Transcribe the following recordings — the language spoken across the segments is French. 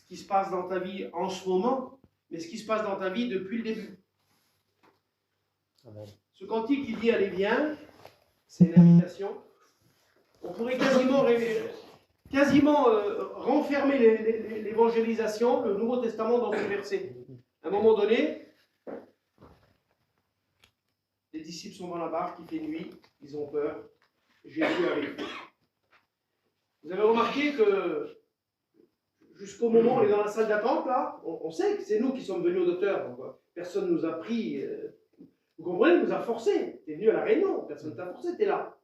qui se passe dans ta vie en ce moment, mais ce qui se passe dans ta vie depuis le début. Amen. Ce cantique qui dit « Allez, viens », c'est une invitation. On pourrait quasiment renfermer l'évangélisation, le Nouveau Testament dans ce verset. À un moment donné, les disciples sont dans la barque, il fait nuit, ils ont peur, Jésus arrive. Vous avez remarqué que jusqu'au moment où on est dans la salle d'attente, là, on sait que c'est nous qui sommes venus au docteur. Donc, personne ne nous a pris, vous comprenez, nous a forcés. Tu es venu à la réunion, personne ne t'a forcé, tu es là.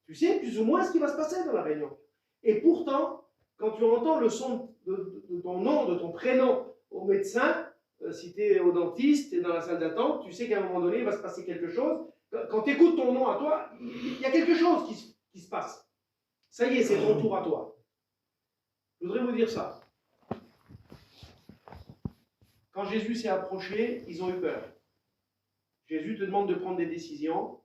Tu sais plus ou moins ce qui va se passer dans la réunion. Et pourtant, quand tu entends le son de ton nom, de ton prénom au médecin, si tu es au dentiste, tu es dans la salle d'attente, tu sais qu'à un moment donné, il va se passer quelque chose. Quand tu écoutes ton nom à toi, il y a quelque chose qui se passe. Ça y est, c'est ton tour à toi. Je voudrais vous dire ça. Quand Jésus s'est approché, ils ont eu peur. Jésus te demande de prendre des décisions.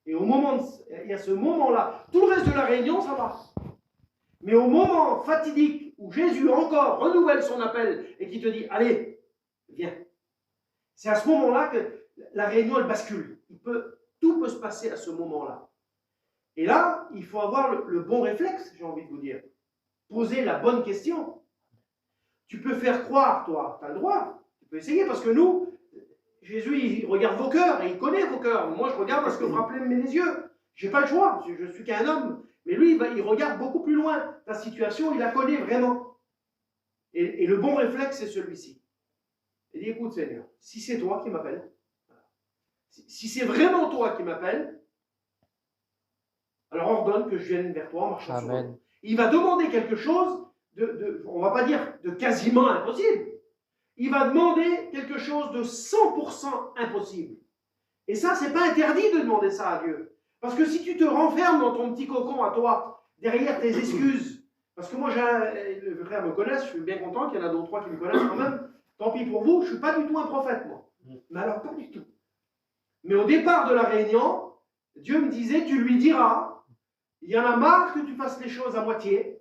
Et au moment, il y a ce moment-là, tout le reste de la réunion, ça va. Mais au moment fatidique où Jésus encore renouvelle son appel et qui te dit, allez, viens. C'est à ce moment-là que la réunion, elle bascule. Tout peut se passer à ce moment-là. Et là, il faut avoir le bon réflexe, j'ai envie de vous dire. Poser la bonne question. Tu peux faire croire, toi, tu as le droit. Tu peux essayer, parce que nous, Jésus, il regarde vos cœurs, et il connaît vos cœurs. Moi, je regarde à ce que vous rappelez mes yeux. Je n'ai pas le choix, je suis qu'un homme. Mais lui, il regarde beaucoup plus loin. Ta situation, il la connaît vraiment. Et le bon réflexe, c'est celui-ci. Il dit, écoute Seigneur, si c'est toi qui m'appelles, si c'est vraiment toi qui m'appelles, alors ordonne que je vienne vers toi en marchant sur l'eau. Il va demander quelque chose on ne va pas dire de quasiment impossible. Il va demander quelque chose de 100% impossible. Et ça, c'est pas interdit de demander ça à Dieu. Parce que si tu te renfermes dans ton petit cocon à toi, derrière tes excuses, parce que moi, les frères me connaissent, je suis bien content qu'il y en a d'autres trois qui me connaissent quand même. Tant pis pour vous, je ne suis pas du tout un prophète, moi. Mais alors, pas du tout. Mais au départ de la réunion, Dieu me disait, tu lui diras, il y en a marre que tu fasses les choses à moitié.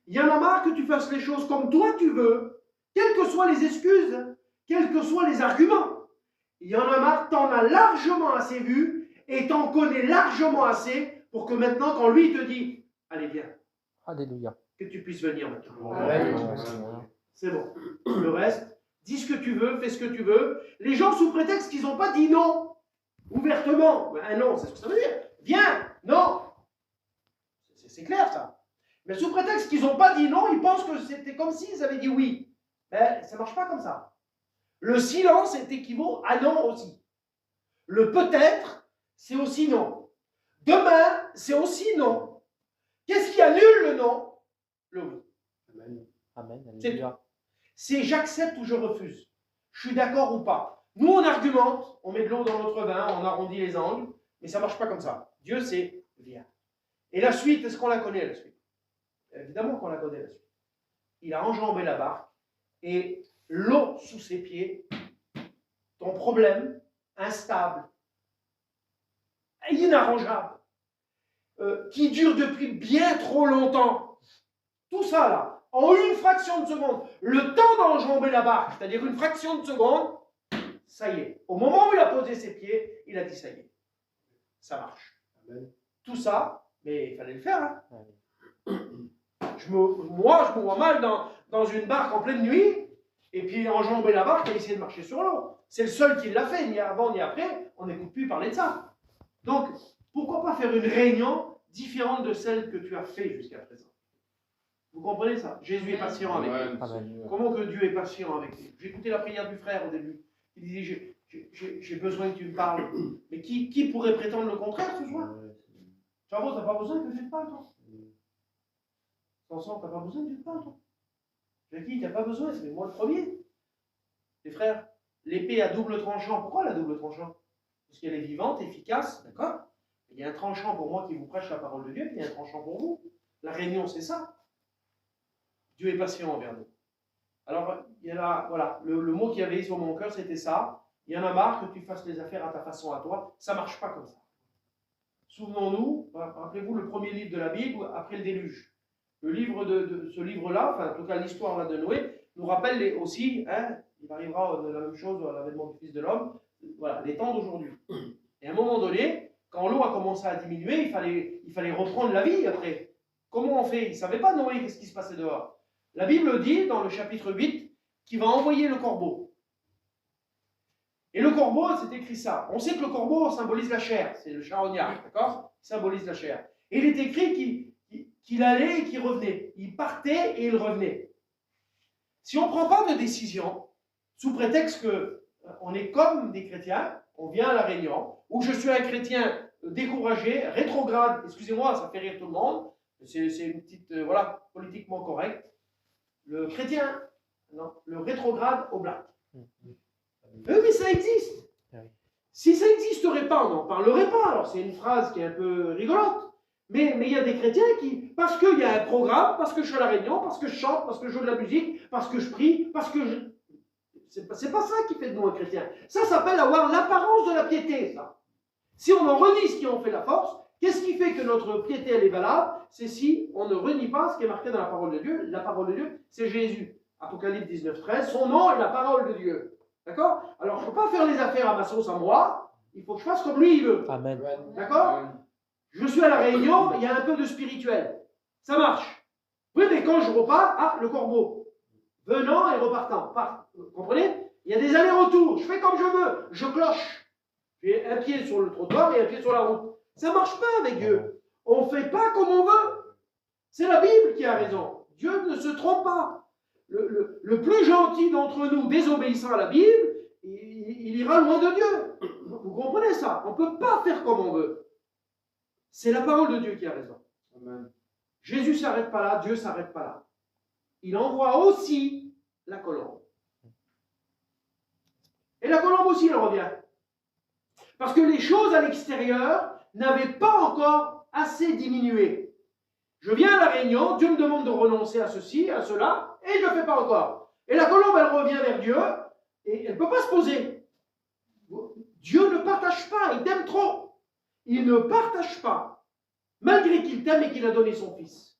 Il y en a marre que tu fasses les choses comme toi tu veux, quelles que soient les excuses, quels que soient les arguments. Il y en a marre, t'en as largement assez vu et t'en connais largement assez pour que maintenant, quand lui te dit, allez viens, Alléluia, que tu puisses venir maintenant. Amen. C'est bon. Le reste, dis ce que tu veux, fais ce que tu veux. Les gens, sous prétexte qu'ils n'ont pas dit non, ouvertement, un non, c'est ce que ça veut dire. Viens, non. C'est clair ça. Mais sous prétexte qu'ils n'ont pas dit non, ils pensent que c'était comme s'ils avaient dit oui. Ben, ça ne marche pas comme ça. Le silence équivaut à non aussi. Le peut-être, c'est aussi non. Demain, c'est aussi non. Qu'est-ce qui annule le non? Le oui. Amen. Amen. Alléluia. C'est j'accepte ou je refuse. Je suis d'accord ou pas. Nous, on argumente, on met de l'eau dans notre vin, on arrondit les angles, mais ça ne marche pas comme ça. Dieu, c'est viens. Et la suite, est-ce qu'on la connaît, la suite? Évidemment qu'on la connaît, la suite. Il a enjambé la barque et l'eau sous ses pieds, ton problème instable, inarrangeable, qui dure depuis bien trop longtemps, tout ça là, en une fraction de seconde, le temps d'enjamber la barque, c'est-à-dire une fraction de seconde, ça y est. Au moment où il a posé ses pieds, il a dit ça y est, ça marche. Amen. Tout ça, mais il fallait le faire. Hein. Moi, je me vois mal dans une barque en pleine nuit, et puis enjamber la barque et essayer de marcher sur l'eau. C'est le seul qui l'a fait, ni avant ni après, on n'écoute plus parler de ça. Donc, pourquoi pas faire une réunion différente de celle que tu as fait jusqu'à présent? Vous comprenez ça? Jésus est patient avec nous. Amen. Comment que Dieu est patient avec nous? J'ai écouté la prière du frère au début. Il disait, j'ai besoin que tu me parles. Mais qui pourrait prétendre le contraire ce soir? Chavo, t'as pas besoin que je te parle, toi? Samson, t'as pas besoin que je te parle, toi? Jackie, t'as pas besoin, c'est moi le premier. Les frères, l'épée à double tranchant. Pourquoi la double tranchant? Parce qu'elle est vivante, efficace, d'accord? Il y a un tranchant pour moi qui vous prêche la parole de Dieu, et il y a un tranchant pour vous. La réunion, c'est ça. Dieu est patient envers nous. Alors, il y a voilà, le mot qui avait sur mon cœur, c'était ça. Il y en a marre que tu fasses les affaires à ta façon, à toi. Ça ne marche pas comme ça. Souvenons-nous, rappelez-vous le premier livre de la Bible, après le déluge. Le livre ce livre-là, enfin en tout cas l'histoire là de Noé, nous rappelle aussi, hein, il arrivera de la même chose à l'avènement du Fils de l'homme, voilà, les temps d'aujourd'hui. Et à un moment donné, quand l'eau a commencé à diminuer, il fallait reprendre la vie après. Comment on fait? Il ne savait pas Noé qu'est-ce qui se passait dehors. La Bible dit dans le chapitre 8 qu'il va envoyer le corbeau. Et le corbeau, c'est écrit ça. On sait que le corbeau symbolise la chair, c'est le charognard, d'accord? Il symbolise la chair. Et il est écrit qu'il allait et qu'il revenait. Il partait et il revenait. Si on ne prend pas de décision, sous prétexte qu'on est comme des chrétiens, on vient à la réunion, où je suis un chrétien découragé, rétrograde, excusez-moi, ça fait rire tout le monde, c'est une petite, voilà, politiquement correct. Le chrétien, non, le rétrograde au black. Mais ça existe. Si ça n'existerait pas, on n'en parlerait pas. Alors c'est une phrase qui est un peu rigolote. Mais il y a des chrétiens qui, parce qu'il y a un programme, parce que je suis à la réunion, parce que je chante, parce que je joue de la musique, parce que je prie, parce que je... C'est pas ça qui fait de nous un chrétien. Ça s'appelle avoir l'apparence de la piété, ça. Si on en renie ce qui en fait la force, qu'est-ce qui fait que notre piété, elle est valable? C'est si on ne renie pas ce qui est marqué dans la parole de Dieu. La parole de Dieu, c'est Jésus. Apocalypse 19, 13, son nom est la parole de Dieu. D'accord? Alors, je ne peux pas faire les affaires à ma sauce à moi. Il faut que je fasse comme lui, il veut. Amen. D'accord? Je suis à la réunion, il y a un peu de spirituel. Ça marche. Oui, mais quand je repars, le corbeau. Venant et repartant. Vous comprenez? Il y a des allers-retours. Je fais comme je veux. Je cloche. J'ai un pied sur le trottoir et un pied sur la route. Ça ne marche pas avec Dieu. On ne fait pas comme on veut. C'est la Bible qui a raison. Dieu ne se trompe pas. Le plus gentil d'entre nous, désobéissant à la Bible, il ira loin de Dieu. Vous comprenez ça? On ne peut pas faire comme on veut. C'est la parole de Dieu qui a raison. Amen. Jésus ne s'arrête pas là, Dieu ne s'arrête pas là. Il envoie aussi la colombe. Et la colombe aussi, elle revient. Parce que les choses à l'extérieur n'avaient pas encore assez diminué. Je viens à la réunion, Dieu me demande de renoncer à ceci, à cela, et je ne le fais pas encore. Et la colombe, elle revient vers Dieu, et elle ne peut pas se poser. Dieu ne partage pas, il t'aime trop. Il ne partage pas, malgré qu'il t'aime et qu'il a donné son fils.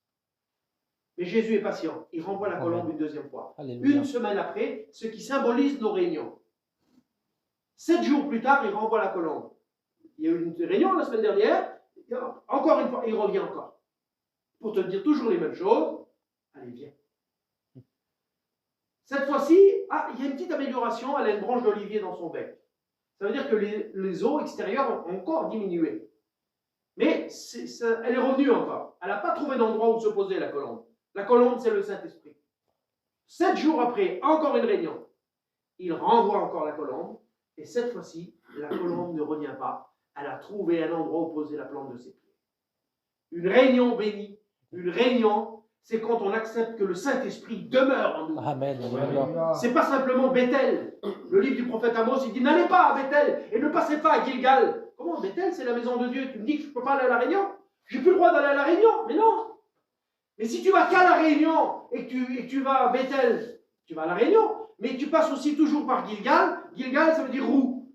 Mais Jésus est patient, il renvoie la colombe une deuxième fois. Alléluia. Une semaine après, ce qui symbolise nos réunions. 7 jours plus tard, il renvoie la colombe. Il y a eu une réunion la semaine dernière, encore une fois, il revient encore. Pour te dire toujours les mêmes choses, allez, viens. Cette fois-ci, il y a une petite amélioration, elle a une branche d'olivier dans son bec. Ça veut dire que les os extérieurs ont encore diminué. Mais elle est revenue encore. Elle n'a pas trouvé d'endroit où se poser, la colombe. La colombe, c'est le Saint-Esprit. 7 jours après, encore une réunion. Il renvoie encore la colombe. Et cette fois-ci, la colombe ne revient pas. Elle a trouvé un endroit où poser la plante de ses pieds. Une réunion bénie, une réunion, c'est quand on accepte que le Saint-Esprit demeure en nous. Amen. C'est pas simplement Bethel. Le livre du prophète Amos, il dit, n'allez pas à Bethel et ne passez pas à Gilgal. Comment? Bethel, c'est la maison de Dieu. Tu me dis que je ne peux pas aller à la réunion? J'ai plus le droit d'aller à la réunion? Mais non. Mais si tu vas qu'à la réunion et que tu vas à Bethel, tu vas à la réunion. Mais tu passes aussi toujours par Gilgal. Gilgal, ça veut dire roue.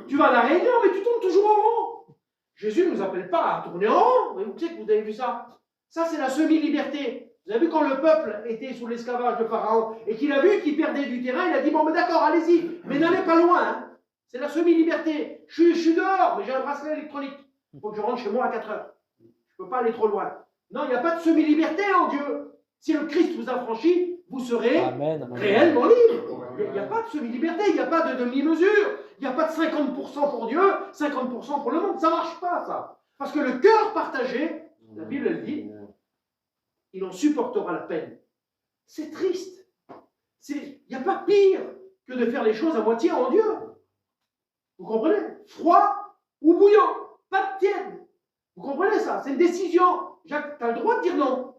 Tu vas à la réunion, mais tu tournes toujours en rond. Jésus ne nous appelle pas à tourner en rond. Vous savez que vous avez vu ça? Ça, c'est la semi-liberté. Vous avez vu quand le peuple était sous l'esclavage de Pharaon et qu'il a vu qu'il perdait du terrain, il a dit, bon, mais d'accord, allez-y, mais n'allez pas loin. Hein. C'est la semi-liberté. Je suis dehors, mais j'ai un bracelet électronique. Il faut que je rentre chez moi à 4 heures. Je ne peux pas aller trop loin. Non, il n'y a pas de semi-liberté en Dieu. Si le Christ vous a franchi, vous serez réellement libre. Il n'y a pas de semi-liberté, il n'y a pas de demi-mesure. Il n'y a pas de 50% pour Dieu, 50% pour le monde. Ça ne marche pas, ça. Parce que le cœur partagé, la Bible elle dit, il en supportera la peine. C'est triste. Il n'y a pas pire que de faire les choses à moitié en Dieu. Vous comprenez? Froid ou bouillant, pas de tiède. Vous comprenez ça? C'est une décision. Jacques, tu as le droit de dire non.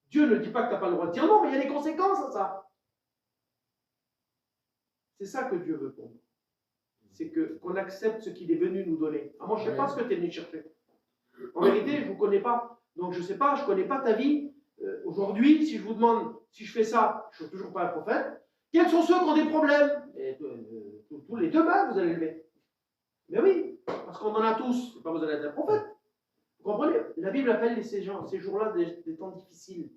Dieu ne dit pas que tu n'as pas le droit de dire non, mais il y a des conséquences à ça. C'est ça que Dieu veut pour nous. C'est qu'on accepte ce qu'il est venu nous donner. Moi, je ne sais pas ce que tu es venu chercher. En vérité, je ne vous connais pas. Donc, je ne sais pas, je ne connais pas ta vie. Aujourd'hui, si je vous demande si je fais ça, je ne suis toujours pas un prophète. Quels sont ceux qui ont des problèmes? Tous les 2 mains, vous allez lever. Mais oui, parce qu'on en a tous. C'est pas besoin d'être un prophète. Vous comprenez? La Bible appelle ces jours-là des temps difficiles.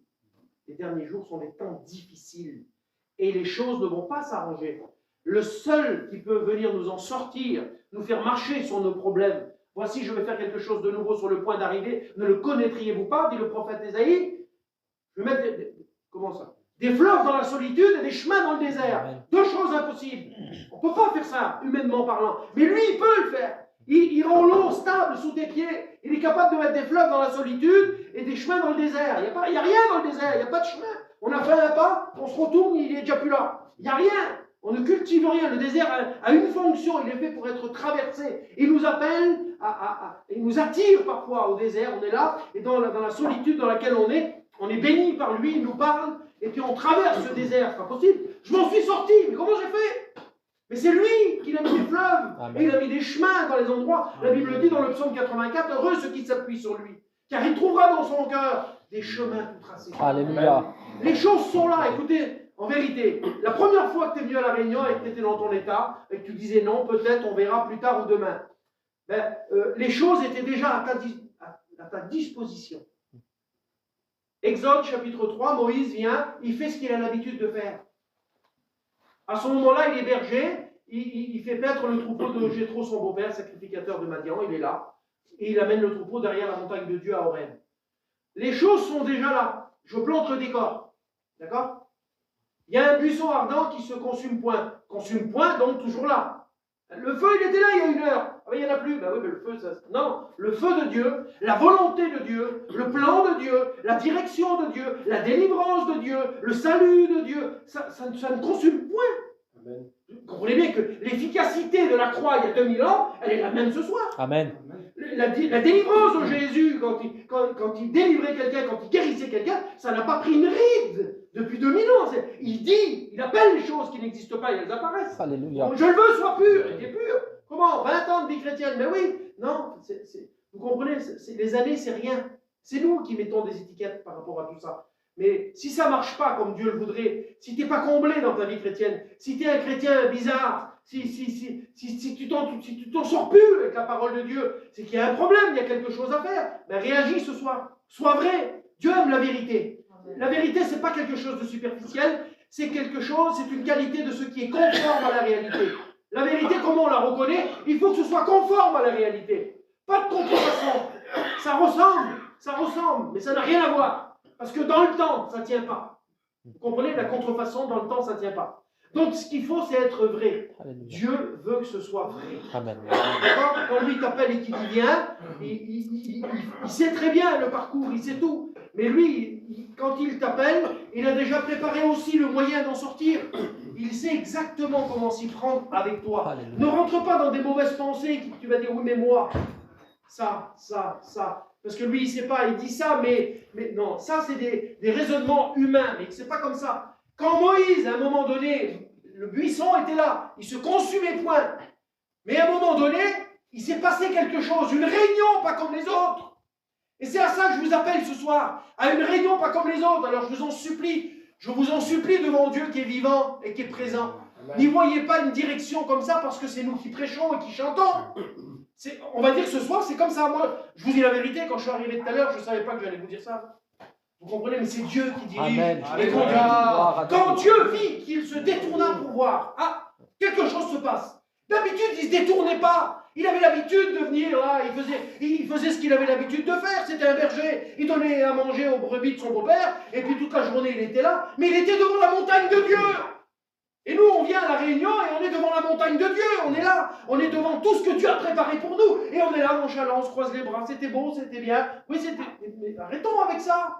les derniers jours sont des temps difficiles et les choses ne vont pas s'arranger. Le seul qui peut venir nous en sortir, nous faire marcher sur nos problèmes, voici, je vais faire quelque chose de nouveau sur le point d'arriver, ne le connaîtriez-vous pas, dit le prophète Ésaïe. Je vais mettre comment ça? Des fleuves dans la solitude et des chemins dans le désert. Amen. Deux choses impossibles. On ne peut pas faire ça, humainement parlant. Mais lui, il peut le faire. Il rend l'eau stable sous tes pieds. Il est capable de mettre des fleuves dans la solitude et des chemins dans le désert. Il n'y a rien dans le désert, il n'y a pas de chemin. On a fait un pas, on se retourne, il n'est déjà plus là. Il n'y a rien. On ne cultive rien. Le désert a une fonction, il est fait pour être traversé. Il nous appelle, il nous attire parfois au désert, on est là, et dans la solitude dans laquelle on est béni par lui, il nous parle, et puis on traverse ce désert, c'est pas possible. Je m'en suis sorti, mais comment j'ai fait? Mais c'est lui qui a mis des fleuves, et il a mis des chemins dans les endroits. La Bible dit dans le psaume 84, heureux ceux qui s'appuient sur lui, car il trouvera dans son cœur des chemins tout tracés. Alléluia. Les choses sont là, écoutez, en vérité. La première fois que tu es venu à la réunion et que tu étais dans ton état, et que tu disais non, peut-être on verra plus tard ou demain, les choses étaient déjà à ta disposition. Exode chapitre 3, Moïse vient, il fait ce qu'il a l'habitude de faire. À ce moment-là, il est berger, il fait paître le troupeau de Jéthro, son beau-père, sacrificateur de Madian, il est là, et il amène le troupeau derrière la montagne de Dieu à Horeb. Les choses sont déjà là, je plante le décor, d'accord? Il y a un buisson ardent qui se consume point, donc toujours là. Le feu, il était là il y a 1 heure. Ah ben, il n'y en a plus. Ben oui, mais le feu, ça... Non, le feu de Dieu, la volonté de Dieu, le plan de Dieu, la direction de Dieu, la délivrance de Dieu, le salut de Dieu, ça ne consume point. Amen. Vous comprenez bien que l'efficacité de la croix il y a 2000 ans, elle est la même ce soir. Amen. La délivrance de Jésus, quand il délivrait quelqu'un, quand il guérissait quelqu'un, ça n'a pas pris une ride depuis 2000 ans. Il appelle les choses qui n'existent pas et elles apparaissent. Alléluia. Je le veux, sois pur. Il est pur. Comment? 20 ans de vie chrétienne. Mais oui. Non, vous comprenez, les années, c'est rien. C'est nous qui mettons des étiquettes par rapport à tout ça. Mais si ça ne marche pas comme Dieu le voudrait, si tu n'es pas comblé dans ta vie chrétienne, si tu es un chrétien bizarre, si tu t'en sors plus avec la parole de Dieu, c'est qu'il y a un problème, il y a quelque chose à faire. Ben, réagis ce soir. Sois vrai. Dieu aime la vérité. La vérité, ce n'est pas quelque chose de superficiel, c'est une qualité de ce qui est conforme à la réalité. La vérité, comment on la reconnaît? Il faut que ce soit conforme à la réalité. Pas de contrefaçon. Ça ressemble, mais ça n'a rien à voir. Parce que dans le temps, ça ne tient pas. Vous comprenez? La contrefaçon, dans le temps, ça ne tient pas. Donc, ce qu'il faut, c'est être vrai. Alléluia. Dieu veut que ce soit vrai. Amen. D'accord? Quand lui t'appelle et qu'il dit viens, il sait très bien le parcours, il sait tout. Mais lui, quand il t'appelle, il a déjà préparé aussi le moyen d'en sortir. Il sait exactement comment s'y prendre avec toi. Alléluia. Ne rentre pas dans des mauvaises pensées qui tu vas dire oui, mais moi, ça. Parce que lui, il ne sait pas, il dit ça, mais non, ça, c'est des raisonnements humains, mais c'est pas comme ça. Quand Moïse, à un moment donné, le buisson était là, il se consumait point. Mais à un moment donné, il s'est passé quelque chose, une réunion pas comme les autres. Et c'est à ça que je vous appelle ce soir, à une réunion pas comme les autres. Alors je vous en supplie devant Dieu qui est vivant et qui est présent. N'y voyez pas une direction comme ça parce que c'est nous qui prêchons et qui chantons. On va dire ce soir, c'est comme ça. Moi, je vous dis la vérité, quand je suis arrivé tout à l'heure, je ne savais pas que j'allais vous dire ça. Vous comprenez, mais c'est Dieu qui dirige. Amen. Et quand Dieu vit qu'il se détourna pour voir, quelque chose se passe. D'habitude, il ne se détournait pas. Il avait l'habitude de venir là, il faisait ce qu'il avait l'habitude de faire. C'était un berger, il donnait à manger aux brebis de son beau-père, et puis toute la journée, il était là. Mais il était devant la montagne de Dieu. Et nous, on vient à la réunion et on est devant la montagne de Dieu. On est là, on est devant tout ce que Dieu a préparé pour nous. Et on est là, nonchalant, on se croise les bras. C'était bon, c'était bien. Oui, c'était... Mais arrêtons avec ça.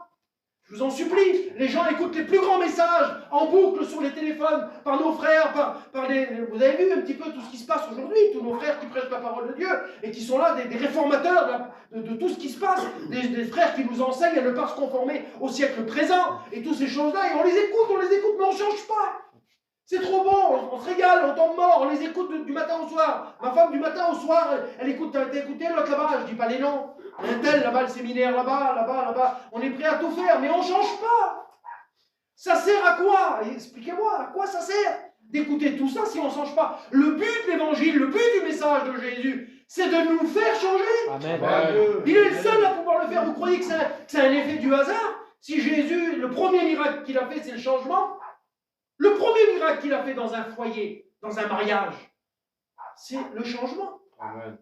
Je vous en supplie, les gens écoutent les plus grands messages en boucle sur les téléphones par nos frères, par les... Vous avez vu un petit peu tout ce qui se passe aujourd'hui, tous nos frères qui prêchent la parole de Dieu et qui sont là, des réformateurs de tout ce qui se passe, des frères qui nous enseignent à ne pas se conformer au siècle présent et toutes ces choses-là. Et on les écoute, mais on ne change pas. C'est trop bon, on se régale, on tombe mort, on les écoute du matin au soir. Ma femme, du matin au soir, elle écoute, t'as écouté l'autre là-bas, je ne dis pas les noms. Un tel là-bas, le séminaire là-bas. On est prêt à tout faire, mais on ne change pas. Ça sert à quoi? Expliquez-moi, à quoi ça sert d'écouter tout ça si on ne change pas? Le but de l'évangile, le but du message de Jésus, c'est de nous faire changer. Amen. Il est le seul à pouvoir le faire. Vous croyez que c'est un effet du hasard? Si Jésus, le premier miracle qu'il a fait, c'est le changement, le premier miracle qu'il a fait dans un foyer, dans un mariage, c'est le changement.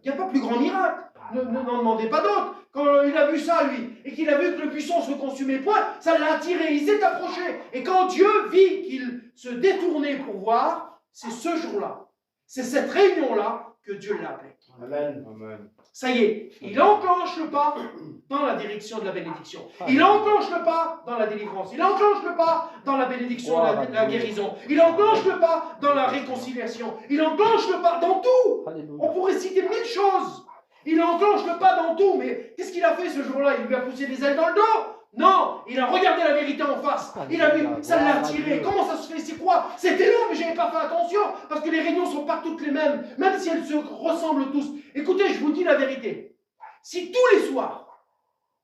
Il n'y a pas plus grand miracle. N'en demandez pas d'autre. Quand il a vu ça, lui, et qu'il a vu que le buisson se consumait point, ça l'a attiré, il s'est approché. Et quand Dieu vit qu'il se détournait pour voir, c'est ce jour-là, c'est cette réunion-là que Dieu l'a appelé. Amen. Ça y est, il enclenche le pas dans la direction de la bénédiction. Il enclenche le pas dans la délivrance. Il enclenche le pas dans la bénédiction, la guérison. Il enclenche le pas dans la réconciliation. Il enclenche le pas dans tout. Alléluia. On pourrait citer mille choses. Il enclenche le pas dans tout. Mais qu'est-ce qu'il a fait ce jour-là? Il lui a poussé des ailes dans le dos? Non, il a regardé la vérité en face. Il a vu, ça l'a attiré. Comment ça se fait? C'est quoi? C'était là, mais je n'avais pas fait attention. Parce que les réunions ne sont pas toutes les mêmes, même si elles se ressemblent tous. Écoutez, je vous dis la vérité. Si tous les soirs,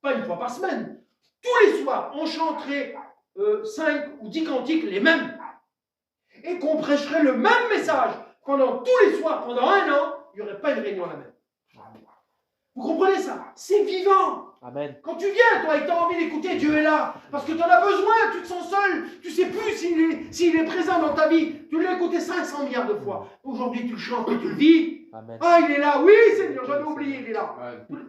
pas une fois par semaine, tous les soirs, on chanterait 5 ou 10 cantiques les mêmes, et qu'on prêcherait le même message pendant tous les soirs, pendant un an, il n'y aurait pas une réunion la même. Vous comprenez ça? C'est vivant. Amen. Quand tu viens, toi, et que tu as envie d'écouter, Dieu est là. Parce que tu en as besoin, tu te sens seul. Tu ne sais plus s'il est présent dans ta vie. Tu l'as écouté 500 milliards de fois. Aujourd'hui, tu le chantes et tu le vis. Amen. Ah, il est là. Oui, Seigneur, j'avais oublié, il est là.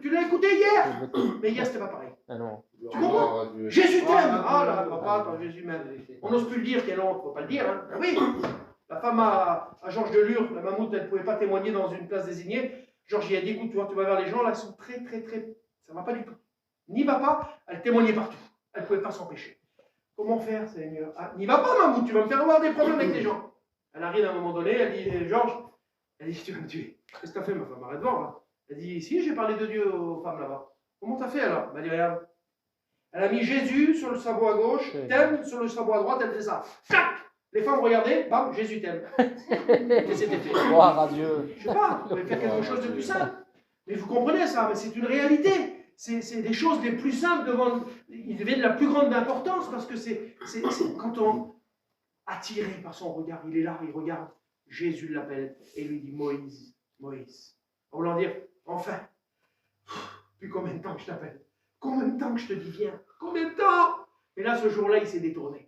Tu l'as écouté hier. Mais hier, c'était pas pareil. Ah non. Tu comprends? Jésus t'aime. Ah là, papa, toi, Jésus m'aime. On n'ose plus le dire, quelle honte, faut pas le dire. Hein. Ah oui. La femme à Georges de Lure, la mammouth, elle ne pouvait pas témoigner dans une place désignée. Georges, il a dit, écoute, tu vas vers les gens, là, ils sont très, ça ne va pas du tout. N'y va pas, elle témoignait partout. Elle ne pouvait pas s'empêcher. Comment faire, Seigneur? Ah, n'y va pas, mammouth, tu vas me faire avoir des problèmes avec les gens. Elle arrive à un moment donné, elle dit, Georges, elle dit, tu vas me tuer. Qu'est-ce que tu as fait, ma femme? Arrête de voir, là. Elle dit, si, j'ai parlé de Dieu aux femmes là-bas. Comment tu as fait alors? Elle dit, regarde. Elle a mis Jésus sur le sabot à gauche, t'aime sur le sabot à droite, elle fait ça. Tac! Les femmes regardaient, bam, Jésus t'aime. Et c'était fait. Gloire à Dieu. Je sais pas, vous pouvez faire quelque chose de plus simple. Mais vous comprenez ça, mais c'est une réalité. C'est des choses les plus simples devant. Ils deviennent de la plus grande importance parce que c'est quand on attiré par son regard, il est là, il regarde. Jésus l'appelle et lui dit Moïse, Moïse. En voulant dire, enfin, depuis combien de temps que je t'appelle? Combien de temps que je te dis viens? Combien de temps? Et là, ce jour-là, il s'est détourné.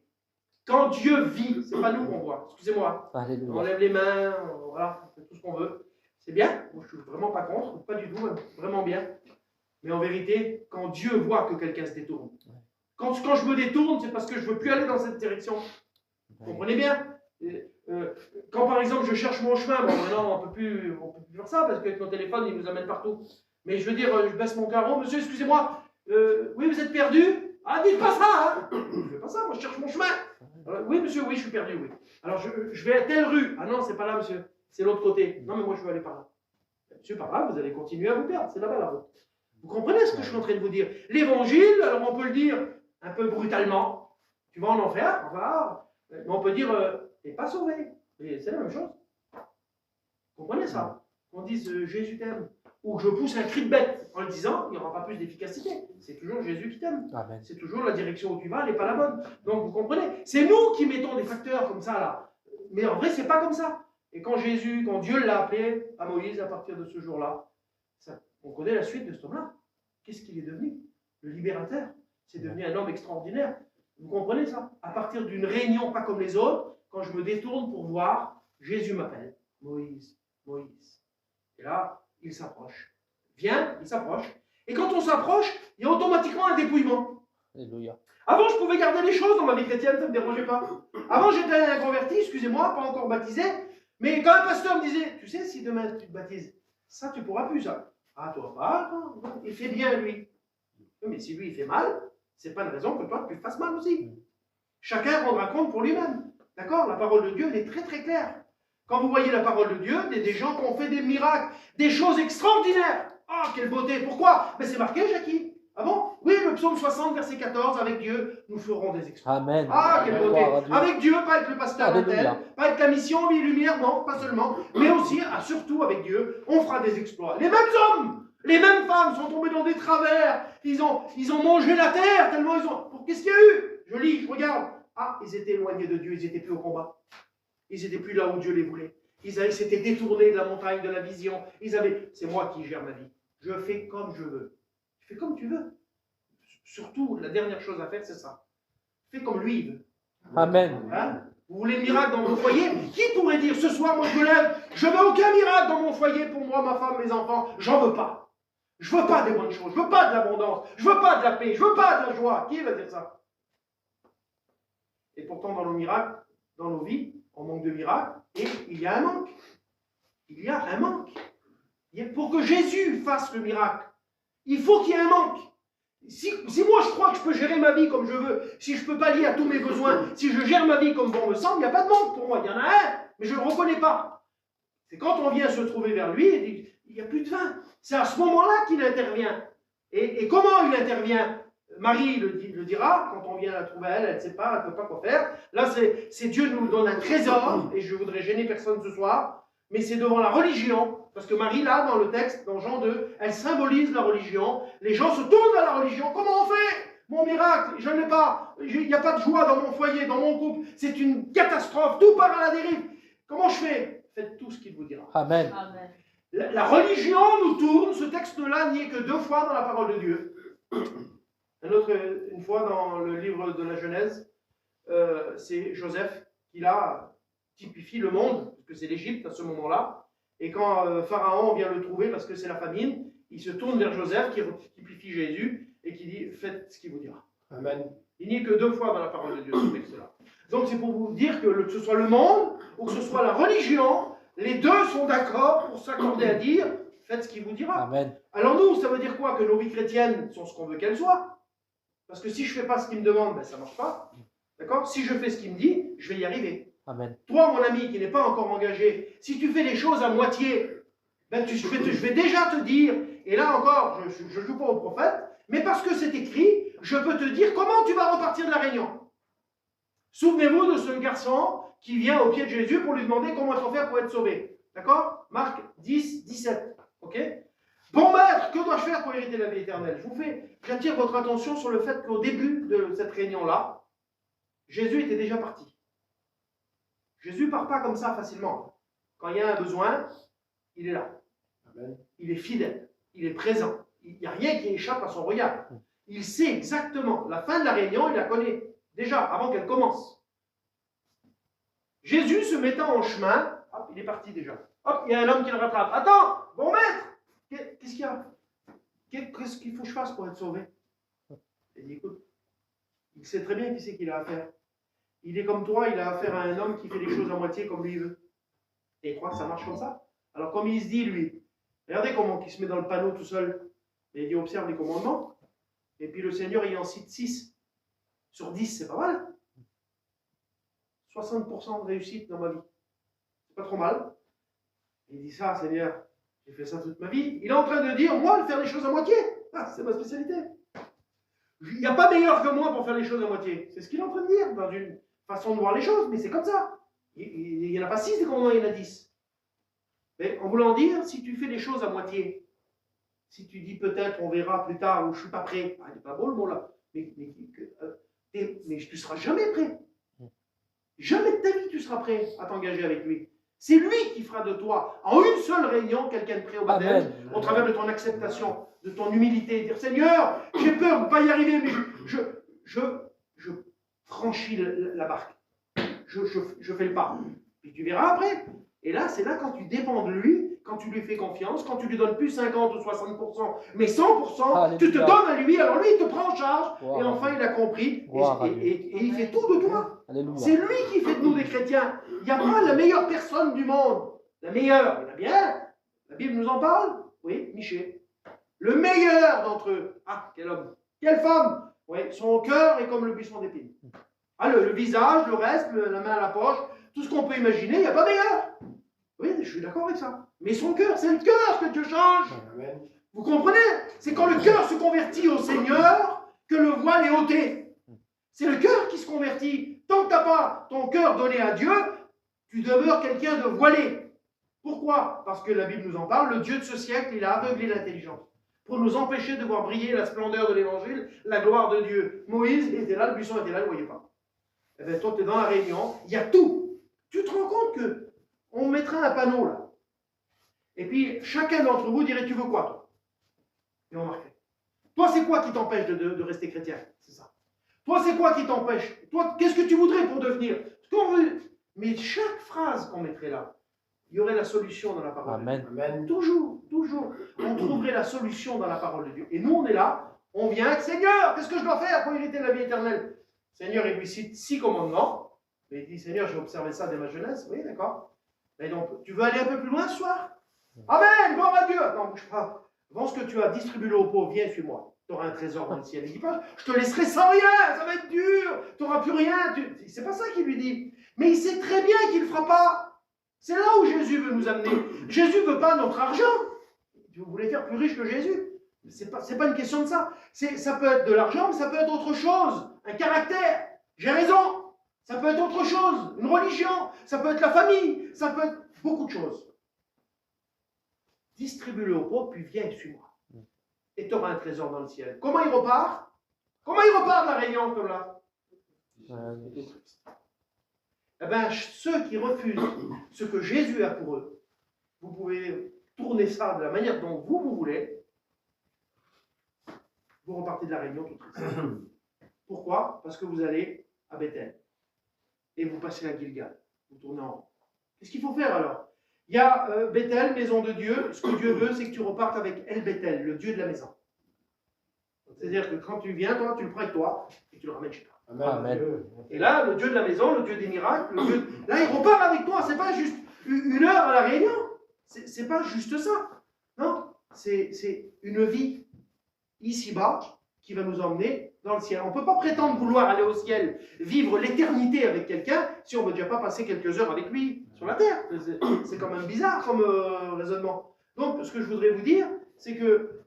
Quand Dieu vit, c'est pas nous qu'on voit, excusez-moi. Alléluia. On lève les mains, voilà, on fait tout ce qu'on veut. C'est bien, moi je suis vraiment pas contre, pas du tout, vraiment bien. Mais en vérité, quand Dieu voit que quelqu'un se détourne, quand je me détourne, c'est parce que je ne veux plus aller dans cette direction. Vous comprenez bien? Quand par exemple je cherche mon chemin, bon maintenant on peut plus faire ça parce qu'avec nos téléphones ils nous amènent partout. Mais je veux dire, je baisse mon carreau, monsieur, excusez-moi, oui vous êtes perdu? Ah dites pas ça, hein? Je ne fais pas ça, moi je cherche mon chemin. Alors, oui monsieur, oui je suis perdu, oui. Alors je vais à telle rue. Ah non, c'est pas là monsieur, c'est l'autre côté. Non mais moi je veux aller par là. Monsieur, par là, vous allez continuer à vous perdre, c'est là-bas la route. Vous comprenez ce que je suis en train de vous dire? L'évangile, alors on peut le dire un peu brutalement. Tu vas en enfer, enfin, mais on peut dire, t'es pas sauvé. Et c'est la même chose. Vous comprenez ça? On dise Jésus t'aime. Ou que je pousse un cri de bête en le disant, il n'y aura pas plus d'efficacité. C'est toujours Jésus qui t'aime. C'est toujours la direction où tu vas, elle n'est pas la bonne. Donc vous comprenez? C'est nous qui mettons des facteurs comme ça là. Mais en vrai, c'est pas comme ça. Et quand Dieu l'a appelé à Moïse à partir de ce jour-là, on connaît la suite de cet homme-là. Qu'est-ce qu'il est devenu? Le libérateur. C'est devenu un homme extraordinaire. Vous comprenez ça? À partir d'une réunion pas comme les autres, quand je me détourne pour voir, Jésus m'appelle. Moïse, Moïse. Et là, il s'approche. Viens, il s'approche. Et quand on s'approche, il y a automatiquement un dépouillement. Alléluia. Avant, je pouvais garder les choses dans ma vie chrétienne, ça ne me dérangeait pas. Avant, j'étais un converti, excusez-moi, pas encore baptisé. Mais quand un pasteur me disait, tu sais, si demain tu te baptises, ça, tu ne pourras plus, ça. Ah, toi, pas, non, il fait bien, lui. Mais si lui, il fait mal, c'est pas une raison que toi, tu fasses mal aussi. Chacun rendra compte pour lui-même. D'accord? La parole de Dieu, elle est très, très claire. Quand vous voyez la parole de Dieu, des gens qui ont fait des miracles, des choses extraordinaires. Ah, quelle beauté! Pourquoi? Mais c'est marqué, Jackie. Ah bon? Oui, le psaume 60, verset 14, avec Dieu, nous ferons des exploits. Amen. Ah, quelle beauté! Avec Dieu, pas avec le pasteur Alléluia. Intel, pas avec la mission Vie et Lumière, non, pas seulement, mais aussi, surtout avec Dieu, on fera des exploits. Les mêmes hommes, les mêmes femmes sont tombés dans des travers, ils ont mangé la terre, tellement ils ont... Qu'est-ce qu'il y a eu? Je lis, je regarde. Ah, ils étaient éloignés de Dieu, ils n'étaient plus au combat. Ils n'étaient plus là où Dieu les voulait. Ils s'étaient détournés de la montagne de la vision. C'est moi qui gère ma vie. Je fais comme je veux. Tu fais comme tu veux. surtout, la dernière chose à faire, c'est ça. Fais comme lui il veut. Amen. Hein? Vous voulez le miracle dans vos foyers? Qui pourrait dire ce soir, moi je me lève, je veux aucun miracle dans mon foyer pour moi, ma femme, mes enfants? J'en veux pas. Je veux pas des bonnes choses, je veux pas de l'abondance, je veux pas de la paix, je veux pas de la joie. Qui va dire ça? Et pourtant, dans nos miracles, dans nos vies, on manque de miracles et il y a un manque. Il y a un manque. Pour que Jésus fasse le miracle, il faut qu'il y ait un manque. Si moi je crois que je peux gérer ma vie comme je veux, si je peux pallier à tous mes besoins, si je gère ma vie comme bon me semble, il n'y a pas de manque pour moi. Il y en a un, mais je ne le reconnais pas. C'est quand on vient se trouver vers lui et dit, il n'y a plus de vin. C'est à ce moment-là qu'il intervient. Et comment il intervient? Marie le dira, quand on vient la trouver elle ne sait pas, elle ne peut pas quoi faire. Là, c'est Dieu nous donne un trésor, et je ne voudrais gêner personne ce soir, mais c'est devant la religion, parce que Marie, là, dans le texte, dans Jean 2, elle symbolise la religion. Les gens se tournent vers la religion. Comment on fait? Mon miracle, je ne l'ai pas. Il n'y a pas de joie dans mon foyer, dans mon couple. C'est une catastrophe. Tout part à la dérive. Comment je fais? Faites tout ce qu'il vous dira. Amen. Amen. La religion nous tourne. Ce texte-là n'y est que 2 fois dans la parole de Dieu. Une fois dans le livre de la Genèse, c'est Joseph qui là typifie le monde, parce que c'est l'Égypte à ce moment-là. Et quand Pharaon vient le trouver, parce que c'est la famine, il se tourne vers Joseph qui typifie Jésus et qui dit « Faites ce qu'il vous dira ». Amen. Il n'y est que 2 fois dans la parole de Dieu, ce texte-là. Donc c'est pour vous dire que ce soit le monde ou que ce soit la religion, les deux sont d'accord pour s'accorder à dire « Faites ce qu'il vous dira ». Amen. Alors nous, ça veut dire quoi? Que nos vies chrétiennes sont ce qu'on veut qu'elles soient. Parce que si je ne fais pas ce qu'il me demande, ben ça ne marche pas. D'accord? Si je fais ce qu'il me dit, je vais y arriver. Amen. Toi, mon ami, qui n'est pas encore engagé, si tu fais les choses à moitié, ben je vais déjà te dire, et là encore, je ne joue pas au prophète, mais parce que c'est écrit, je peux te dire comment tu vas repartir de la réunion. Souvenez-vous de ce garçon qui vient au pied de Jésus pour lui demander comment il faut faire pour être sauvé. D'accord? Marc 10, 17. Ok? Bon maître, que dois-je faire pour hériter la vie éternelle? J'attire votre attention sur le fait qu'au début de cette réunion-là, Jésus était déjà parti. Jésus ne part pas comme ça facilement. Quand il y a un besoin, il est là. Amen. Il est fidèle. Il est présent. Il n'y a rien qui échappe à son regard. Il sait exactement. La fin de la réunion, il la connaît déjà, avant qu'elle commence. Jésus se mettant en chemin, hop, il est parti déjà. Hop, il y a un homme qui le rattrape. Attends, bon maître, qu'est-ce qu'il y a? Qu'est-ce qu'il faut que je fasse pour être sauvé? Il dit, écoute, il sait très bien qui c'est qu'il a affaire. Il est comme toi, il a affaire à un homme qui fait les choses à moitié comme lui veut. Et il croit que ça marche comme ça. Alors comme il se dit, lui, regardez comment il se met dans le panneau tout seul. Et il dit, observe les commandements. Et puis le Seigneur, il en cite 6 sur 10, c'est pas mal. 60% de réussite dans ma vie. C'est pas trop mal. Il dit ça, Seigneur, j'ai fait ça toute ma vie. Il est en train de dire, moi, de faire les choses à moitié. Ah, c'est ma spécialité. Il n'y a pas meilleur que moi pour faire les choses à moitié. C'est ce qu'il est en train de dire, dans une façon de voir les choses, mais c'est comme ça. Il n'y en a pas 6 des commandements, il y en a 10. Mais en voulant dire, si tu fais les choses à moitié, si tu dis peut-être, on verra plus tard, ou je ne suis pas prêt, ah, il n'est pas beau le mot là, mais tu ne seras jamais prêt. Jamais de ta vie tu seras prêt à t'engager avec lui. C'est lui qui fera de toi, en une seule réunion, quelqu'un de prêt au baptême, au travers de ton acceptation, de ton humilité, dire Seigneur, j'ai peur de ne pas y arriver, mais je franchis la barque. Je fais le pas. Puis tu verras après. Et là, c'est là quand tu dépends de lui, quand tu lui fais confiance, quand tu lui donnes plus 50 ou 60%, mais 100%, Alléluia. tu te donnes à lui, alors lui, il te prend en charge, Wow. et enfin, il a compris, Wow. et il fait tout de toi. Alléluia. C'est lui qui fait de nous des chrétiens. Il n'y a pas la meilleure personne du monde. La meilleure, il y en a bien. La Bible nous en parle. Oui, Michée. Le meilleur d'entre eux. Ah, quel homme. Quelle femme. Oui, son cœur est comme le buisson d'épines. Ah, le visage, le reste, la main à la poche, tout ce qu'on peut imaginer, il n'y a pas meilleur. Oui, je suis d'accord avec ça. Mais son cœur, c'est le cœur que Dieu change. Amen. Vous comprenez? C'est quand le cœur se convertit au Seigneur que le voile est ôté. C'est le cœur qui se convertit. Tant que tu n'as pas ton cœur donné à Dieu, tu demeures quelqu'un de voilé. Pourquoi? Parce que la Bible nous en parle, le Dieu de ce siècle, il a aveuglé l'intelligence. Pour nous empêcher de voir briller la splendeur de l'Évangile, la gloire de Dieu. Moïse était là, le buisson était là, il ne voyait pas. Eh bien, toi, tu es dans la réunion, il y a tout. Tu te rends compte que on mettra un panneau là. Et puis, chacun d'entre vous dirait, tu veux quoi, toi? Et on marquerait. Toi, c'est quoi qui t'empêche de rester chrétien? C'est ça. Toi, c'est quoi qui t'empêche? Toi, qu'est-ce que tu voudrais pour devenir? Ce qu'on veut. Mais chaque phrase qu'on mettrait là, il y aurait la solution dans la parole. Amen. Amen. Toujours, toujours. On trouverait la solution dans la parole de Dieu. Et nous, on est là, on vient, Seigneur, qu'est-ce que je dois faire pour hériter la vie éternelle? Seigneur, il lui cite 6 commandements. Mais il dit, Seigneur, j'ai observé ça dès ma jeunesse. Oui, d'accord. Mais donc, tu veux aller un peu plus loin ce soir? Amen, gloire à Dieu. Attends, bouge pas. Vends ce que tu as, distribue-le aux pauvres, viens, suis-moi. Tu auras un trésor dans le ciel. Il dit pas, je te laisserai sans rien, ça va être dur, tu n'auras plus rien. C'est pas ça qu'il lui dit. Mais il sait très bien qu'il ne le fera pas. C'est là où Jésus veut nous amener. Jésus ne veut pas notre argent. Vous voulez faire plus riche que Jésus? C'est pas une question de ça. Ça peut être de l'argent, mais ça peut être autre chose. Un caractère. J'ai raison. Ça peut être autre chose. Une religion. Ça peut être la famille. Ça peut être beaucoup de choses. Distribue-le aux pauvres, puis viens et suis-moi. Et tu auras un trésor dans le ciel. Comment il repart? Comment il repart de la réunion comme là? Eh bien, ceux qui refusent ce que Jésus a pour eux, vous pouvez tourner ça de la manière dont vous voulez, vous repartez de la réunion tout de suite. Pourquoi? Parce que vous allez à Bethel et vous passez à Gilgal. Vous tournez en rond. Qu'est-ce qu'il faut faire alors? Il y a Bethel, maison de Dieu. Ce que Dieu veut, c'est que tu repartes avec El Bethel, le Dieu de la maison. C'est-à-dire que quand tu viens, toi, tu le prends avec toi et tu le ramènes chez toi. Amen. Et là, le Dieu de la maison, le Dieu des miracles, là, il repart avec toi. C'est pas juste une heure à la réunion. C'est pas juste ça. Non, c'est une vie ici-bas qui va nous emmener dans le ciel. On ne peut pas prétendre vouloir aller au ciel, vivre l'éternité avec quelqu'un si on ne veut déjà pas passer quelques heures avec lui sur la terre. C'est quand même bizarre comme raisonnement. Donc, ce que je voudrais vous dire, c'est que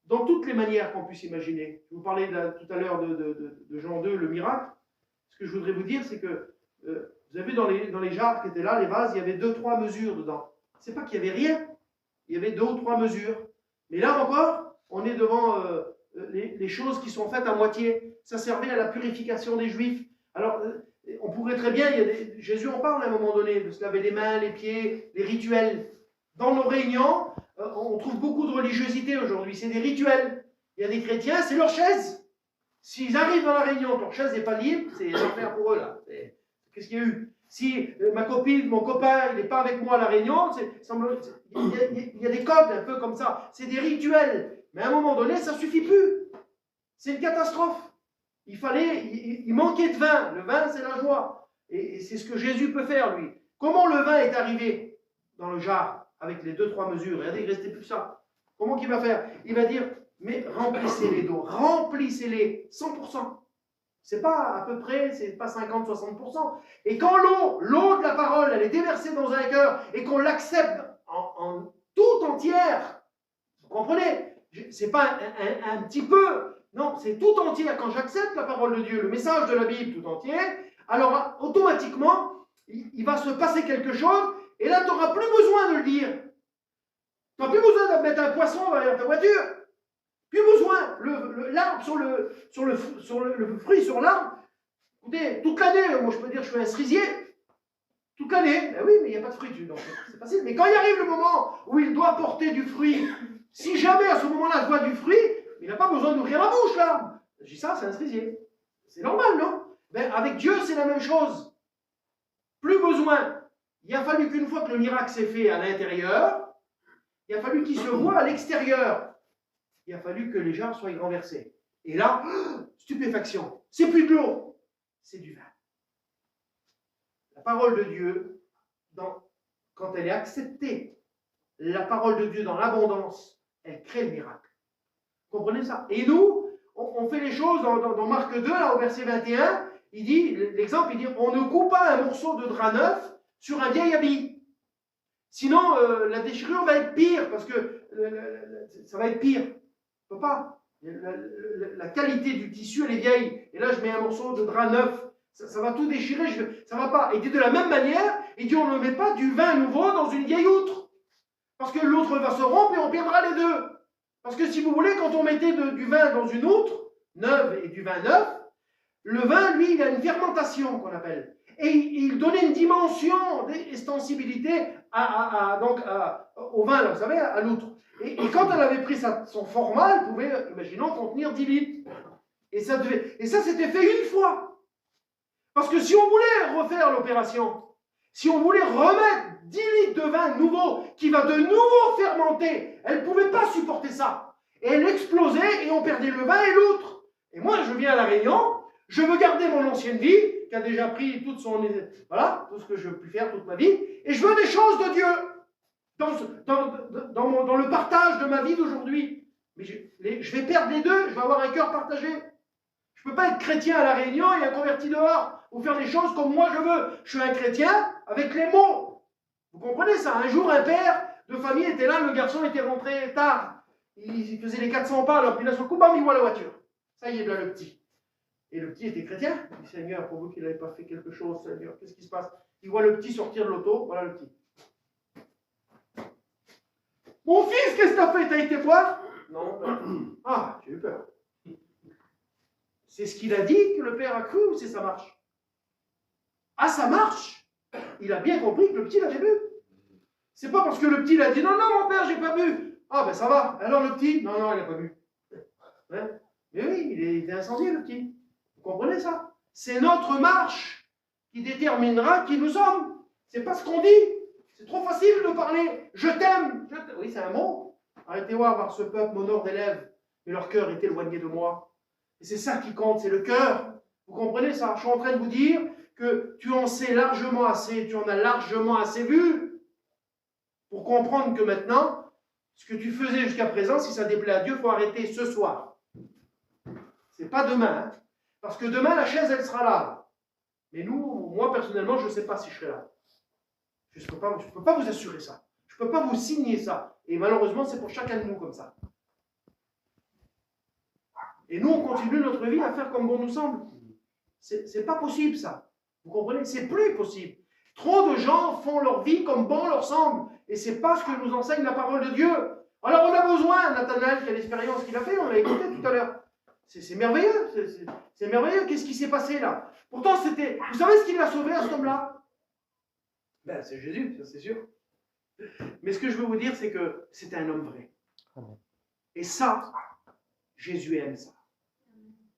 dans toutes les manières qu'on puisse imaginer, je vous parlais tout à l'heure de Jean 2, le miracle, ce que je voudrais vous dire, c'est que vous avez vu dans les jarres qui étaient là, les vases, il y avait 2-3 mesures dedans. C'est pas qu'il n'y avait rien, il y avait 2 ou 3 mesures. Mais là encore, on est devant les choses qui sont faites à moitié. Ça servait à la purification des Juifs. Alors, on pourrait très bien, Jésus en parle à un moment donné, de se laver les mains, les pieds, les rituels. Dans nos réunions, on trouve beaucoup de religiosité aujourd'hui, c'est des rituels. Il y a des chrétiens, c'est leur chaise. S'ils arrivent dans la réunion, leur chaise n'est pas libre, c'est l'enfer pour eux là. Qu'est-ce qu'il y a eu? Si ma copine, mon copain, il n'est pas avec moi à la réunion, il y a des codes un peu comme ça. C'est des rituels. Mais à un moment donné, ça ne suffit plus. C'est une catastrophe. Il manquait de vin. Le vin, c'est la joie. Et c'est ce que Jésus peut faire, lui. Comment le vin est arrivé dans le jar avec les 2-3 mesures? Regardez, il ne restait plus que ça. Comment qu'il va faire? Il va dire, mais remplissez-les d'eau. Remplissez-les 100%. C'est pas à peu près, c'est pas 50-60%. Et quand l'eau de la parole, elle est déversée dans un cœur et qu'on l'accepte en tout entière, vous comprenez? C'est pas un petit peu, non, c'est tout entière. Quand j'accepte la parole de Dieu, le message de la Bible tout entier, alors automatiquement, il va se passer quelque chose et là, tu n'auras plus besoin de le dire. Tu n'auras plus besoin de mettre un poisson derrière ta voiture. Plus besoin, l'arbre sur le fruit sur l'arbre, écoutez, toute l'année, moi je peux dire je suis un cerisier, toute l'année, ben oui, mais il n'y a pas de fruit, donc c'est facile. Mais quand il arrive le moment où il doit porter du fruit, si jamais à ce moment-là je vois du fruit, il n'a pas besoin d'ouvrir la bouche là. Je dis ça, c'est un cerisier. C'est normal, non? Ben, avec Dieu, c'est la même chose. Plus besoin. Il a fallu qu'une fois que le miracle s'est fait à l'intérieur, il a fallu qu'il se voie à l'extérieur. Il a fallu que les jarres soient renversées. Et là, stupéfaction. C'est plus de l'eau, c'est du vin. La parole de Dieu, quand elle est acceptée, la parole de Dieu dans l'abondance, elle crée le miracle. Vous comprenez ça? Et nous, on fait les choses dans Marc 2, là, au verset 21, il dit, l'exemple, il dit, on ne coupe pas un morceau de drap neuf sur un vieil habit. Sinon, la déchirure va être pire, parce que ça va être pire. On ne peut pas. La qualité du tissu, elle est vieille. Et là, je mets un morceau de drap neuf. Ça va tout déchirer. Ça ne va pas. Et de la même manière, il dit on ne met pas du vin nouveau dans une vieille outre. Parce que l'outre va se rompre et on perdra les deux. Parce que si vous voulez, quand on mettait du vin dans une outre, neuve et du vin neuf, le vin, lui, il a une fermentation qu'on appelle. Et il donnait une dimension d'extensibilité au vin, là, vous savez, à l'outre. Et quand elle avait pris son format, elle pouvait, imaginons, contenir 10 litres. Et ça, c'était fait une fois. Parce que si on voulait refaire l'opération, si on voulait remettre 10 litres de vin nouveau, qui va de nouveau fermenter, elle ne pouvait pas supporter ça. Et elle explosait et on perdait le vin et l'autre. Et moi, je viens à La Réunion, je veux garder mon ancienne vie, qui a déjà pris toute son... Voilà, tout ce que je peux faire toute ma vie, et je veux des choses de Dieu. Dans le partage de ma vie d'aujourd'hui. Mais je vais perdre les deux, je vais avoir un cœur partagé. Je ne peux pas être chrétien à La Réunion et un converti dehors, ou faire des choses comme moi je veux. Je suis un chrétien avec les mots. Vous comprenez ça? Un jour, un père de famille était là, le garçon était rentré tard. Il faisait les 400 pas, alors puis là, sur le coup, bam, il voit la voiture. Ça y est, là, le petit. Et le petit était chrétien. Il dit, Seigneur, pour vous qu'il n'avait pas fait quelque chose, Seigneur, qu'est-ce qui se passe? Il voit le petit sortir de l'auto, voilà le petit. Mon fils, qu'est-ce que t'as fait? T'as été boire? Non. Ah, j'ai eu peur. C'est ce qu'il a dit que le père a cru ou c'est ça marche? Ah, ça marche. Il a bien compris que le petit l'avait bu. C'est pas parce que le petit l'a dit non, non, mon père, j'ai pas bu. Ah, ben ça va. Alors le petit? Non, non, il n'a pas bu. Hein? Mais oui, il était incendié, le petit. Vous comprenez ça? C'est notre marche qui déterminera qui nous sommes. C'est pas ce qu'on dit. C'est trop facile de parler. Je t'aime. Oui, c'est un mot. Arrêtez voir ce peuple m'honore des lèvres, mais leur cœur est éloigné de moi. Et c'est ça qui compte, c'est le cœur. Vous comprenez ça? Je suis en train de vous dire que tu en sais largement assez, tu en as largement assez vu pour comprendre que maintenant, ce que tu faisais jusqu'à présent, si ça déplaît à Dieu, il faut arrêter ce soir. C'est pas demain, hein, parce que demain, la chaise, elle sera là. Mais nous, moi personnellement, je ne sais pas si je serai là. Je ne peux pas vous assurer ça. Je ne peux pas vous signer ça. Et malheureusement, c'est pour chacun de nous comme ça. Et nous, on continue notre vie à faire comme bon nous semble. C'est pas possible, ça. Vous comprenez? C'est plus possible. Trop de gens font leur vie comme bon leur semble. Et c'est pas ce que nous enseigne la parole de Dieu. Alors on a besoin, Nathanaël, qui a l'expérience qu'il a fait, on l'a écouté tout à l'heure. C'est merveilleux. C'est merveilleux. Qu'est-ce qui s'est passé là? Pourtant, c'était... Vous savez ce qui l'a sauvé à cet homme-là? Ben, c'est Jésus, ça c'est sûr. Mais ce que je veux vous dire, c'est que c'était un homme vrai. Et ça, Jésus aime ça.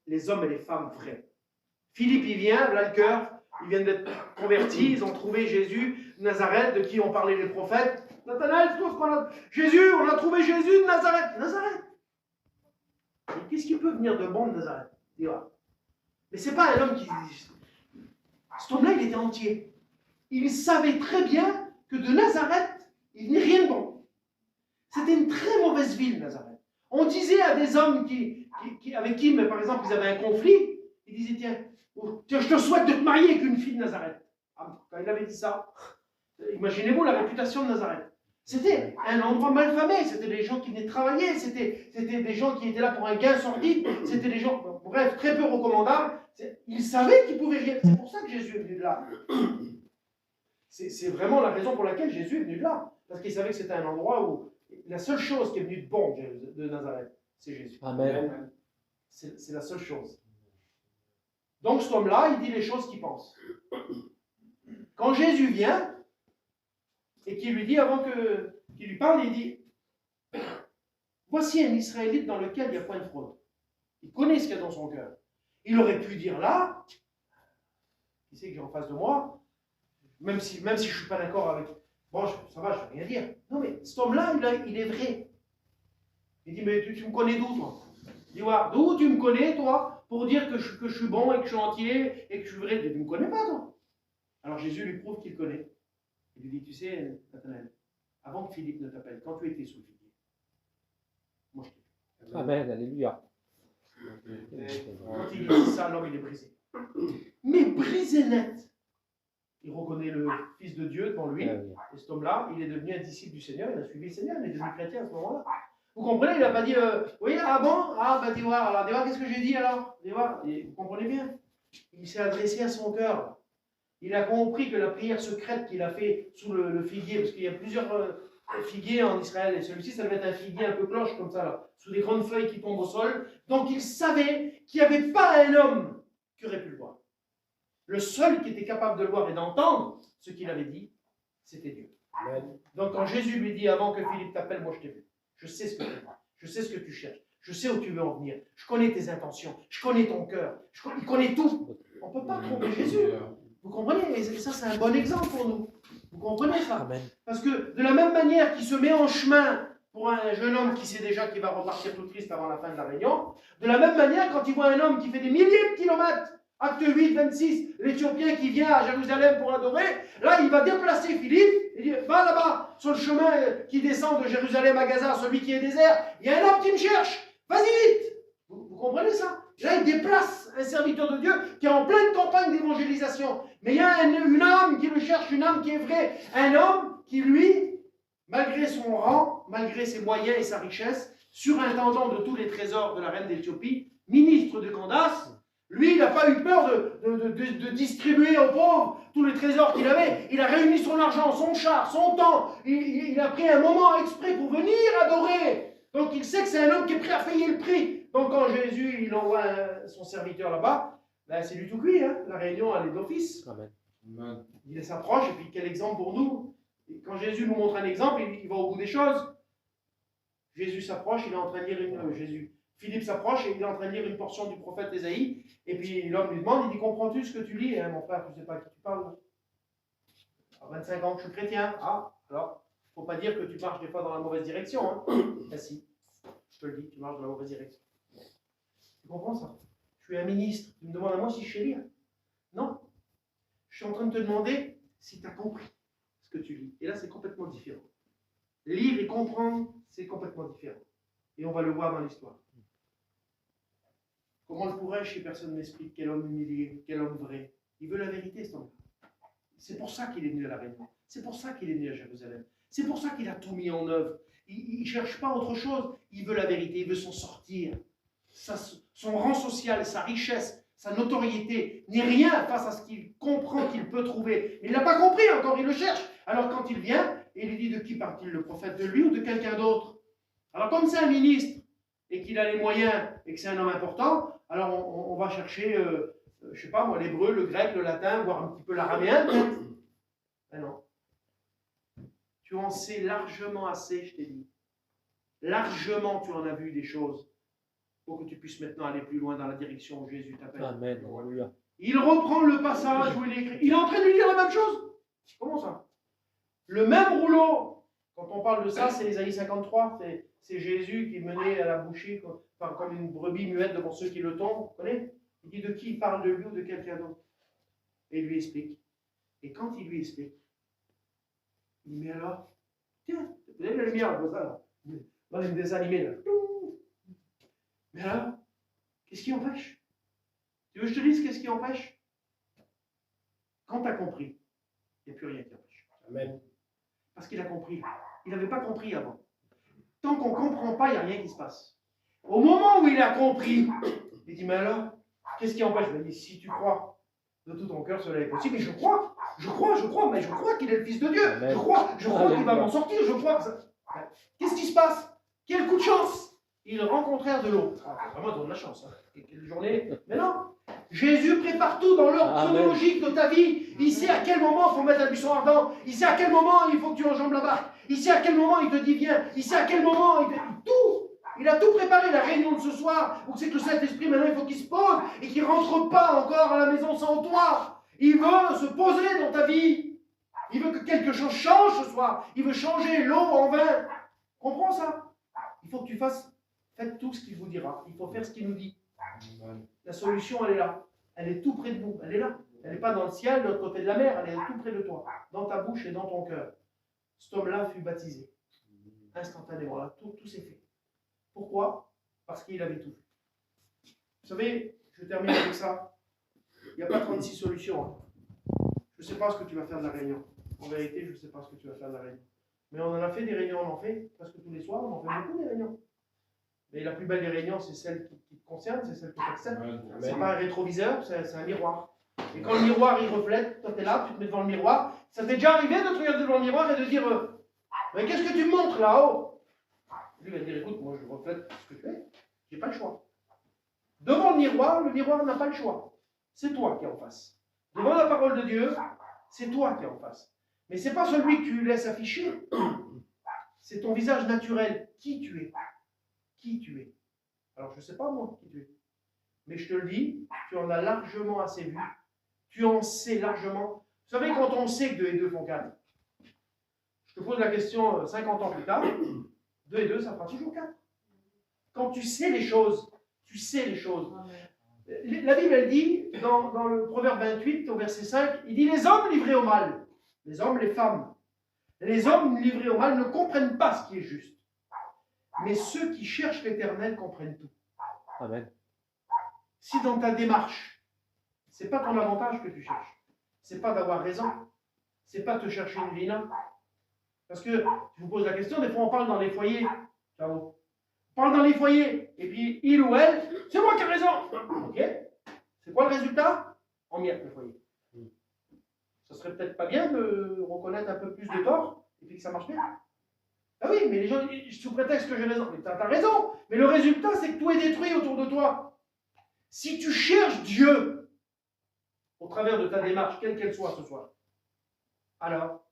Les hommes et les femmes vrais. Philippe, il vient, là le cœur, ils viennent d'être convertis, ils ont trouvé Jésus de Nazareth, de qui ont parlé les prophètes. Nathanaël, c'est tout ce qu'on a. Jésus, on a trouvé Jésus de Nazareth. Nazareth. Et qu'est-ce qui peut venir de bon de Nazareth? Mais c'est pas un homme qui... Cet homme-là, il était entier. Il savait très bien que de Nazareth, il venait rien de bon. C'était une très mauvaise ville, Nazareth. On disait à des hommes avec qui, par exemple, ils avaient un conflit, ils disaient, tiens, je te souhaite de te marier avec une fille de Nazareth. Quand il avait dit ça, imaginez-vous la réputation de Nazareth. C'était un endroit malfamé, c'était des gens qui venaient travailler, c'était des gens qui étaient là pour un gain sordide, c'était des gens, bref, très peu recommandables. Ils savaient qu'ils pouvaient rien. C'est pour ça que Jésus est venu de là. C'est vraiment la raison pour laquelle Jésus est venu de là. Parce qu'il savait que c'était un endroit où la seule chose qui est venue de bon de Nazareth, c'est Jésus. Amen. C'est la seule chose. Donc cet homme-là, il dit les choses qu'il pense. Quand Jésus vient, et qu'il lui dit, qu'il lui parle, il dit, voici un Israélite dans lequel il n'y a point de fraude. Il connaît ce qu'il y a dans son cœur. Il aurait pu dire là, qui c'est que j'ai en face de moi, même si je ne suis pas d'accord avec, bon, ça va, je ne vais rien dire. Non, mais cet homme-là, il est vrai. Il dit, mais tu me connais d'où, toi? Il dit, ouais, d'où tu me connais, toi, pour dire que je suis bon et que je suis entier et que je suis vrai? Tu ne me connais pas, toi. Alors Jésus lui prouve qu'il connaît. Il lui dit, tu sais, Nathanaël, avant que Philippe ne t'appelle, quand tu étais sous le figuier, moi je t'ai vu. Amen, alléluia. Quand il dit ça, l'homme il est brisé. Mais brisé net. Il reconnaît le Fils de Dieu devant lui. Et cet homme-là, il est devenu un disciple du Seigneur, il a suivi le Seigneur, il est devenu chrétien à ce moment-là. Vous comprenez? Il n'a pas dit, oui, ah bon? Ah, bah dis voir, alors dis voir, qu'est-ce que j'ai dit alors? Dis voir, vous comprenez bien? Il s'est adressé à son cœur. Il a compris que la prière secrète qu'il a fait sous le figuier, parce qu'il y a plusieurs figuiers en Israël, et celui-ci, ça devait être un figuier un peu cloche, comme ça, là, sous des grandes feuilles qui tombent au sol. Donc il savait qu'il n'y avait pas un homme qui aurait pu le voir. Le seul qui était capable de le voir et d'entendre ce qu'il avait dit, c'était Dieu. Amen. Donc quand Jésus lui dit, avant que Philippe t'appelle, moi je t'ai vu. Je sais ce que tu veux. Je sais ce que tu cherches. Je sais où tu veux en venir. Je connais tes intentions. Je connais ton cœur. Il connaît tout. On ne peut pas tromper Jésus. Vous comprenez? Et ça, c'est un bon exemple pour nous. Vous comprenez ça? Amen. Parce que de la même manière qu'il se met en chemin pour un jeune homme qui sait déjà qu'il va repartir tout triste avant la fin de la réunion, de la même manière, quand il voit un homme qui fait des milliers de kilomètres, acte 8, 26, l'Éthiopien qui vient à Jérusalem pour adorer, là, il va déplacer Philippe, il dit, va là-bas, sur le chemin qui descend de Jérusalem à Gaza, celui qui est désert, il y a un homme qui me cherche, vas-y vite. Vous comprenez ça? Là, il déplace un serviteur de Dieu qui est en pleine campagne d'évangélisation. Mais il y a une âme qui le cherche, une âme qui est vraie. Un homme qui, lui, malgré son rang, malgré ses moyens et sa richesse, surintendant de tous les trésors de la reine d'Éthiopie, ministre de Candace, lui, il n'a pas eu peur de distribuer aux pauvres tous les trésors qu'il avait. Il a réuni son argent, son char, son temps. Il a pris un moment exprès pour venir adorer. Donc il sait que c'est un homme qui est prêt à payer le prix. Donc quand Jésus il envoie son serviteur là-bas, ben, c'est du tout cuit. Hein. La réunion, elle est d'office. Amen. Il s'approche, et puis quel exemple pour nous. Et quand Jésus nous montre un exemple, il va au bout des choses. Jésus s'approche, il est en train de lire Philippe s'approche et il est en train de lire une portion du prophète Ésaïe. Et puis l'homme lui demande, il dit, comprends-tu ce que tu lis? Mon frère, tu ne sais pas à qui tu parles. À 25 ans que je suis chrétien. Ah, alors, il ne faut pas dire que tu marches des fois dans la mauvaise direction. Hein. Ben si, je te le dis, tu marches dans la mauvaise direction. Tu comprends ça? Je suis un ministre, tu me demandes à moi si je sais lire. Non. Je suis en train de te demander si tu as compris ce que tu lis. Et là, c'est complètement différent. Lire et comprendre, c'est complètement différent. Et on va le voir dans l'histoire. Comment le pourrais-je si personne ne m'explique? Quel homme humilié, quel homme vrai. Il veut la vérité, cet homme-là. C'est pour ça qu'il est venu à la réunion. C'est pour ça qu'il est venu à Jérusalem. C'est pour ça qu'il a tout mis en œuvre. Il ne cherche pas autre chose. Il veut la vérité, il veut s'en sortir. Son rang social, sa richesse, sa notoriété n'est rien face à ce qu'il comprend qu'il peut trouver. Mais il n'a pas compris encore, il le cherche. Alors quand il vient, il lui dit de qui parle-t-il, le prophète, de lui ou de quelqu'un d'autre? Alors comme c'est un ministre et qu'il a les moyens et que c'est un homme important, alors on va chercher, je ne sais pas moi, l'hébreu, le grec, le latin, voire un petit peu l'araméen peut-être. Ben non. Tu en sais largement assez, je t'ai dit. Largement tu en as vu des choses pour que tu puisses maintenant aller plus loin dans la direction où Jésus t'appelle. Amen. Alléluia. Il reprend le passage où il est écrit. Il est en train de lui dire la même chose. Comment ça? Le même rouleau. Quand on parle de ça, c'est Ésaïe 53. C'est Jésus qui est mené à la bouchée comme une brebis muette devant ceux qui le tombent. Vous connaissez? Il dit de qui il parle, de lui ou de quelqu'un d'autre. Et il lui explique. Et quand il lui explique, il dit, mais alors, tiens, vous avez la lumière comme ça, là. Dans les dessins animés, là. Mais alors, qu'est-ce qui empêche? Tu veux que je te dise qu'est-ce qui empêche? Quand tu as compris, il n'y a plus rien qui empêche. Amen. Parce qu'il a compris. Il n'avait pas compris avant. Tant qu'on ne comprend pas, il n'y a rien qui se passe. Au moment où il a compris, il dit, mais alors, qu'est-ce qui empêche? Il dit, si tu crois de tout ton cœur, cela est possible. Mais je crois qu'il est le Fils de Dieu. Amen. Je crois qu'il va m'en sortir. Je crois que ça... Qu'est-ce qui se passe? Quel coup de chance! Ils rencontrèrent de l'eau. Ah, vraiment, ils ont de la chance. Hein. Quelle journée. Mais non. Jésus prépare tout dans l'ordre chronologique de ta vie. Il sait à quel moment il faut mettre un buisson ardent. Il sait à quel moment il faut que tu enjambes la barque. Il sait à quel moment il te dit viens. Il sait à quel moment il te dit tout. Il a tout préparé. La réunion de ce soir, où c'est que le Saint-Esprit, maintenant, il faut qu'il se pose et qu'il ne rentre pas encore à la maison sans toi. Il veut se poser dans ta vie. Il veut que quelque chose change ce soir. Il veut changer l'eau en vin. Comprends ça? Il faut que tu faites tout ce qu'il vous dira. Il faut faire ce qu'il nous dit. La solution, elle est là. Elle est tout près de vous. Elle est là. Elle n'est pas dans le ciel, de l'autre côté de la mer. Elle est tout près de toi. Dans ta bouche et dans ton cœur. Cet homme-là fut baptisé. Instantanément. Là, tout s'est fait. Pourquoi? Parce qu'il avait tout fait. Vous savez, je termine avec ça. Il n'y a pas 36 solutions. Hein. Je ne sais pas ce que tu vas faire de la réunion. En vérité, je ne sais pas ce que tu vas faire de la réunion. Mais on en a fait des réunions, on en fait presque tous les soirs, on en fait beaucoup des réunions. Mais la plus belle des réunions, c'est celle qui te concerne, c'est celle qui t'accepte. C'est pas un rétroviseur, c'est un miroir. Et quand le miroir il reflète, toi tu es là, tu te mets devant le miroir. Ça t'est déjà arrivé de te regarder devant le miroir et de dire mais qu'est-ce que tu me montres là-haut? Lui va te dire écoute, moi je reflète ce que tu es, j'ai pas le choix. Devant le miroir n'a pas le choix. C'est toi qui es en face. Devant la parole de Dieu, c'est toi qui es en face. Mais c'est pas celui que tu laisses afficher. C'est ton visage naturel. Qui tu es. Qui tu es. Alors, je ne sais pas moi qui tu es. Mais je te le dis, tu en as largement assez vu. Tu en sais largement. Vous savez, quand on sait que 2 et 2 font 4, je te pose la question 50 ans plus tard, 2 et 2, ça fera toujours 4. Quand tu sais les choses, tu sais les choses. La Bible, elle dit, dans le Proverbe 28, au verset 5, il dit, les hommes livrés au mal, les hommes, les femmes, les hommes livrés au mal ne comprennent pas ce qui est juste. Mais ceux qui cherchent l'Éternel comprennent tout. Amen. Si dans ta démarche, ce n'est pas ton avantage que tu cherches, ce n'est pas d'avoir raison, ce n'est pas te chercher une vilain. Parce que, je vous pose la question, des fois on parle dans les foyers, on parle dans les foyers, et puis il ou elle, c'est moi qui ai raison. Ok, c'est quoi le résultat? On miette le foyer. Ça serait peut-être pas bien de reconnaître un peu plus de tort, et puis que ça marche bien. Ah oui, mais les gens, sous prétexte que j'ai raison, mais tu as raison, mais le résultat c'est que tout est détruit autour de toi. Si tu cherches Dieu au travers de ta démarche, quelle qu'elle soit ce soir, alors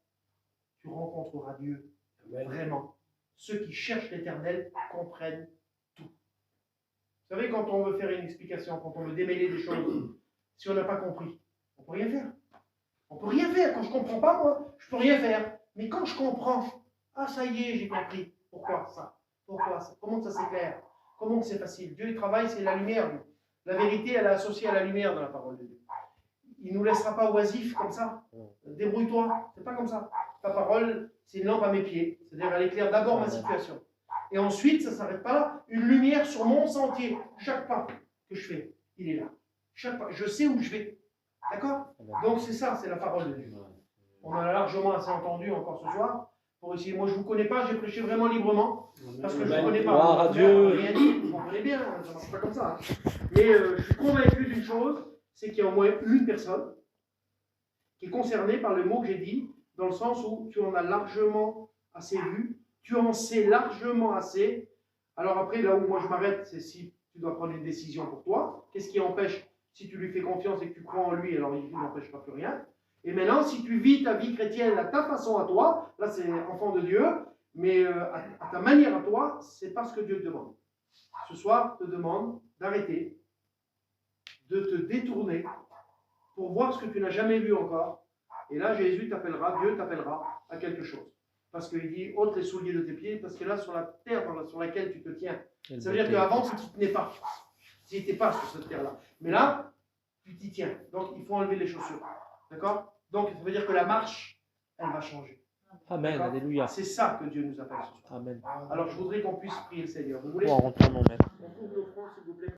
tu rencontreras Dieu. Vraiment. Ceux qui cherchent l'Éternel comprennent tout. Vous savez, quand on veut faire une explication, quand on veut démêler des choses, si on n'a pas compris, on ne peut rien faire. On ne peut rien faire. Quand je ne comprends pas, moi, je ne peux rien faire. Mais quand je comprends, ah ça y est, j'ai compris. Pourquoi ça? Pourquoi ça? Comment ça s'éclaire? Comment c'est facile? Dieu, il travaille, c'est la lumière. Lui. La vérité, elle est associée à la lumière dans la parole de Dieu. Il ne nous laissera pas oisifs comme ça. Débrouille-toi. C'est pas comme ça. Ta parole, c'est une lampe à mes pieds. C'est-à-dire, elle éclaire d'abord ma situation. Et ensuite, ça ne s'arrête pas là. Une lumière sur mon sentier. Chaque pas que je fais, il est là. Chaque pas, je sais où je vais. D'accord? Donc, c'est ça, c'est la parole de Dieu. On en a largement assez entendu encore ce soir. Pour essayer. Moi, je ne vous connais pas, j'ai prêché vraiment librement. Parce que je ne vous connais pas. Gloire à Dieu. Rien dit, vous comprenez bien, ça ne marche pas comme ça. Mais je suis convaincu d'une chose, c'est qu'il y a au moins une personne qui est concernée par le mot que j'ai dit, dans le sens où tu en as largement assez vu, tu en sais largement assez. Alors après, là où moi je m'arrête, c'est si tu dois prendre une décision pour toi. Qu'est-ce qui empêche, si tu lui fais confiance et que tu crois en lui, alors il n'empêchera plus rien. Et maintenant, si tu vis ta vie chrétienne à ta façon à toi, là c'est enfant de Dieu, mais à ta manière à toi, c'est pas ce que Dieu te demande. Ce soir, te demande d'arrêter, de te détourner pour voir ce que tu n'as jamais vu encore. Et là, Jésus t'appellera, Dieu t'appellera à quelque chose. Parce qu'il dit, ôte les souliers de tes pieds, parce que là, sur la terre sur laquelle tu te tiens, ça veut dire qu'avant, tu ne t'y tenais pas. Tu n'étais pas sur cette terre-là. Mais là, tu t'y tiens. Donc, il faut enlever les chaussures. D'accord? Donc, ça veut dire que la marche, elle va changer. Amen. Alléluia. C'est ça que Dieu nous appelle ce soir. Amen. Alors, je voudrais qu'on puisse prier le Seigneur. Vous voulez? On retourne, maître. On couvre nos fronts, s'il vous plaît.